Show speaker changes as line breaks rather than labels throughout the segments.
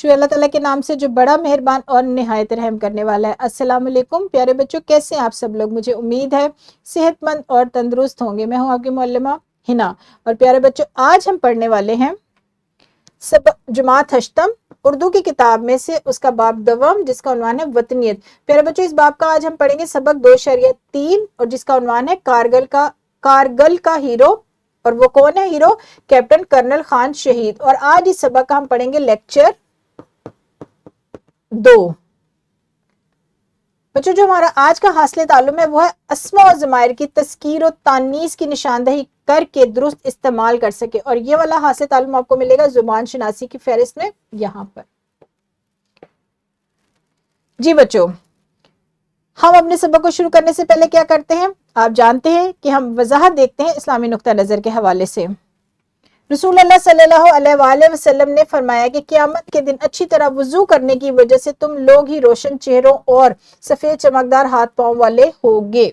शुरू अल्लाह ताला के नाम से जो बड़ा मेहरबान और निहायत रहम करने वाला है। अस्सलाम वालेकुम प्यारे बच्चों, कैसे हैं आप सब लोग? मुझे उम्मीद है सेहतमंद और तंदुरुस्त होंगे। मैं हूं आपकी मुअल्लिमा हिना। और प्यारे बच्चों, आज हम पढ़ने वाले हैं सबक जमात हश्तम उर्दू की किताब में से उसका बाब दवम, जिसका उन्वान है वतनियत। प्यारे बच्चों, इस बाब का आज हम पढ़ेंगे सबक 2.3 और जिसका उन्वान है कारगिल का हीरो। और वो कौन है हीरो? कैप्टन कर्नल खान शहीद। और आज इस सबक का हम पढ़ेंगे लेक्चर 2। बच्चों, जो हमारा आज का हासिल ताल्लुम है वो है अस्मा और ज़माइर की तस्कीर और तानीस की निशानदही करके दुरुस्त इस्तेमाल कर सके। और ये वाला हासिल ताल्लुम आपको मिलेगा जुबान शनासी की फहरिस्त में यहां पर। जी बच्चों, हम अपने सबक को शुरू करने से पहले क्या करते हैं? आप जानते हैं कि हम वजाहत देखते हैं इस्लामी नुक्ता नजर के हवाले से। रसूल अल्लाह सल्लल्लाहु अलैहि वसल्लम ने फरमाया कि क़यामत के दिन अच्छी तरह वुजू करने की वजह से तुम लोग ही रोशन चेहरों और सफेद चमकदार हाथ पांव वाले होगे।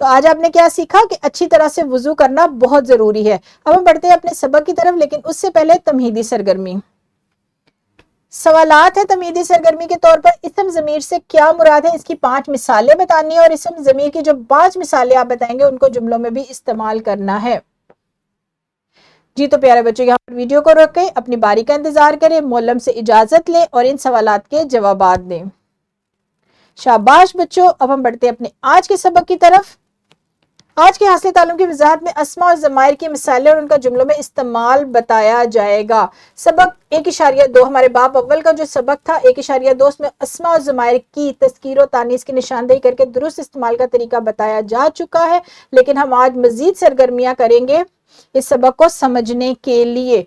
तो आज आपने क्या सीखा कि अच्छी तरह से वुजू करना बहुत जरूरी है। अब हम बढ़ते हैं अपने सबक की तरफ, लेकिन उससे पहले तमहीदी सरगर्मी। सवालात है तमहीदी सरगर्मी के तौर पर। इस्म ज़मीर से क्या मुराद है, इसकी 5 मिसालें बतानी है और इस्म ज़मीर की जो 5 मिसालें आप बताएंगे उनको जुमलों में भी इस्तेमाल करना है। जी तो प्यारे बच्चों, यहाँ पर वीडियो को रोक के अपनी बारी का इंतजार करें, मौलम से इजाजत लें और इन सवालात के जवाबात दें। शाबाश बच्चों, अब हम बढ़ते हैं अपने आज के सबक की तरफ। आज के हासिल ताल्लुम की वजाहत में अस्मा और ज़माइर की मिसालें और उनका जुमलों में इस्तेमाल बताया जाएगा। सबक 1.2 हमारे बाब अव्वल का जो सबक था 1.2 में अस्मा और ज़माइर की तस्कीर और तानीस की निशानदेही करके दुरुस्त इस्तेमाल का तरीका बताया जा चुका है, लेकिन हम आज मजीद सरगर्मियां करेंगे इस सबक को समझने के लिए।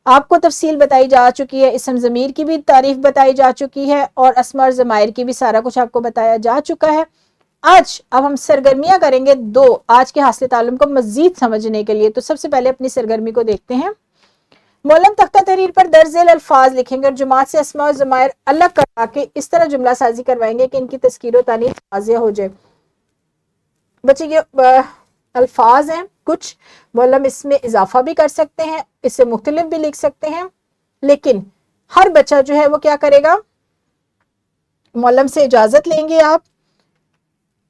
आपको तफसील बताई जा चुकी है, इस्म ज़मीर की भी तारीफ बताई जा चुकी है और अस्मा और ज़माइर की भी सारा कुछ आपको बताया जा चुका है। अब हम सरगर्मियां करेंगे 2 आज के हासिल ताल्लुम को मजीद समझने के लिए। तो सबसे पहले अपनी सरगर्मी को देखते हैं। मौलम तख्ता तहरीर पर दर्जेल अल्फाज लिखेंगे और जुमात से अस्मा और ज़माइर अलग करा के इस तरह जुमला साजी करवाएंगे कि इनकी तस्कीर और तानीस वाज़िह हो जाए। बच्चे, ये अल्फाज हैं कुछ, मौलम इसमें इजाफा भी कर सकते हैं, इससे मुख्तलिफ भी लिख सकते हैं, लेकिन हर बच्चा जो है वो क्या करेगा, मौलम से इजाजत लेंगे आप।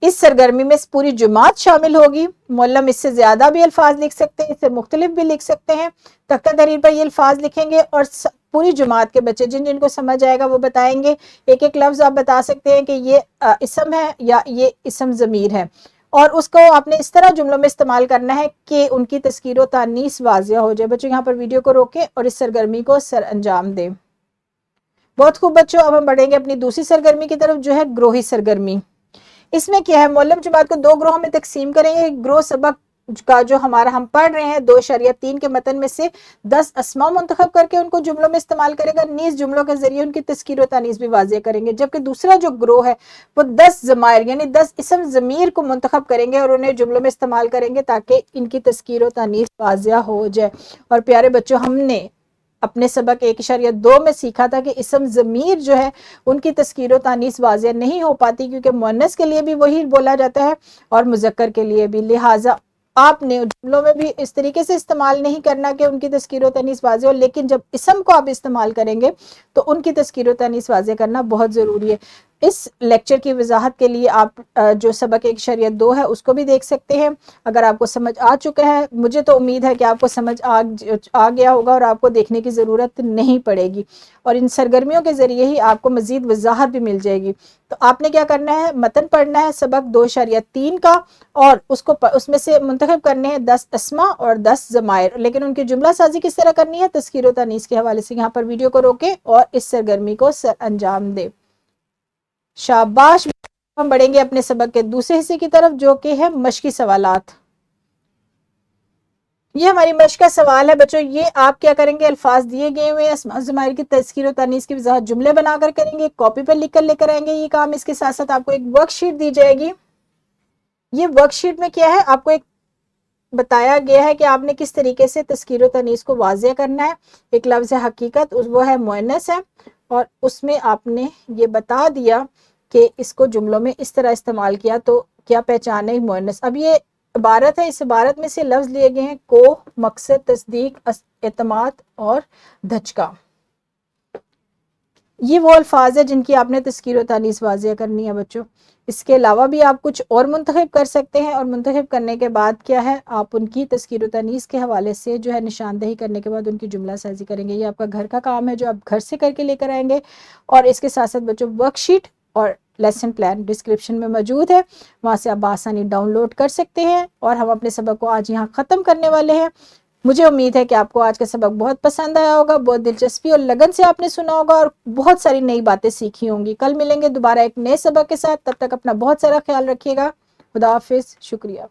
इस सरगर्मी में पूरी जुमात शामिल होगी। मौलम इससे ज्यादा भी अल्फाज लिख सकते हैं, इससे मुख्तलिफ भी लिख सकते हैं। तख्ता तहरीर पर ये अल्फाज लिखेंगे और पूरी जुमात के बच्चे जिन जिनको समझ आएगा वो बताएंगे। एक एक लफ्ज आप बता सकते हैं कि ये इसम है या ये इसम ज़मीर है, और उसको आपने इस तरह जुमलों में इस्तेमाल करना है कि उनकी तस्कीर व तानीस वाज़िह हो जाए। बच्चों, यहाँ पर वीडियो को रोकें और इस सरगर्मी को सर अंजाम दें। बहुत खूब बच्चों, अब हम बढ़ेंगे अपनी दूसरी सरगर्मी की तरफ, जो है ग्रोही सरगर्मी। इसमें क्या है, मौलम जुमात को 2 ग्रोह में तकसीम करेंगे। ग्रोह सबक का जो हमारा हम पढ़ रहे हैं 2.3 के मतन में से 10 अस्मा मुंतखब करके उनको जुमलों में इस्तेमाल करेगा। नीज जुमलों के जरिए उनकी तस्कीर व तानीस भी वाज़िह करेंगे। जबकि दूसरा जो ग्रोह है वो 10 ज़माइर यानी 10 इस्म ज़मीर को मुंतखब करेंगे और उन्हें जुमलों में इस्तेमाल करेंगे ताकि इनकी तस्कीर व तानीस वाज़िह हो जाए। और प्यारे बच्चों, हमने अपने सबक 1.2 में सीखा था कि इस्म ज़मीर जो है उनकी तस्कीर व तानीस वाज़िह नहीं हो पाती, क्योंकि मुअन्नस के लिए भी वही बोला जाता है और मुज़क्कर के लिए भी। लिहाजा आपने जुमलों में भी इस तरीके से इस्तेमाल नहीं करना कि उनकी तस्कीर व तानीस वाज़िह हो, लेकिन जब इस्म को आप इस्तेमाल करेंगे तो उनकी तस्कीर व तानीस वाज़िह करना बहुत ज़रूरी है। इस लेक्चर की वजाहत के लिए आप जो सबक 1.2 है उसको भी देख सकते हैं। अगर आपको समझ आ चुका है, मुझे तो उम्मीद है कि आपको समझ आ गया होगा और आपको देखने की ज़रूरत नहीं पड़ेगी, और इन सरगर्मियों के ज़रिए ही आपको मज़ीद वजाहत भी मिल जाएगी। तो आपने क्या करना है, मतन पढ़ना है सबक 2.3 का, और उसमें से मुंतखब करने हैं 10 अस्मा और 10 ज़माइर, लेकिन उनकी जुमला साजी किस तरह करनी है, तस्कीर व तानीस के हवाले से। यहाँ पर वीडियो को रोकें और इस सरगर्मी को सर अंजाम दें। शाबाश। हम बढ़ेंगे अपने सबक के दूसरे हिस्से की तरफ, जो कि है मश्की सवालात। ये हमारी मश्क का सवाल है बच्चों। ये आप क्या करेंगे, अल्फाज दिए गए हुए अस्मा ज़माइर की तस्कीर व तानीस की वजाहत जुमले बनाकर करेंगे, कॉपी पर लिख कर लेकर आएंगे ये काम। इसके साथ साथ आपको एक वर्कशीट दी जाएगी। ये वर्कशीट में क्या है, आपको एक बताया गया है कि आपने किस तरीके से तस्कीर व तानीस को वाज़िह करना है। एक लफ्ज़ है हकीकत, वो है मुअन्नस है, और उसमें आपने ये बता दिया कि इसको जुमलों में इस तरह इस्तेमाल किया तो क्या पहचाने मुअन्नस। अब ये इबारत है, इस इबारत में से लफ्ज़ लिए गए हैं को, मकसद, तस्दीक, एतमाद और धचका। یہ وہ الفاظ ہے جن کی آپ نے تذکیر و تانیث واضح کرنی ہے بچوں. اس کے علاوہ بھی آپ کچھ اور منتخب کر سکتے ہیں، اور منتخب کرنے کے بعد کیا ہے، آپ ان کی تذکیر و تانیث کے حوالے سے جو ہے نشاندہی کرنے کے بعد ان کی جملہ سازی کریں گے. یہ آپ کا گھر کا کام ہے جو آپ گھر سے کر کے لے کر آئیں گے. اور اس کے ساتھ ساتھ بچوں ورک شیٹ اور لیسن پلان ڈسکرپشن میں موجود ہے، وہاں سے آپ بآسانی ڈاؤن لوڈ کر سکتے ہیں. اور ہم اپنے سبق کو آج یہاں ختم کرنے والے ہیں. مجھے امید ہے کہ آپ کو آج کا سبق بہت پسند آیا ہوگا، بہت دلچسپی اور لگن سے آپ نے سنا ہوگا، اور بہت ساری نئی باتیں سیکھی ہوں گی. کل ملیں گے دوبارہ ایک نئے سبق کے ساتھ، تب تک اپنا بہت سارا خیال رکھیے گا. خدا حافظ. شکریہ.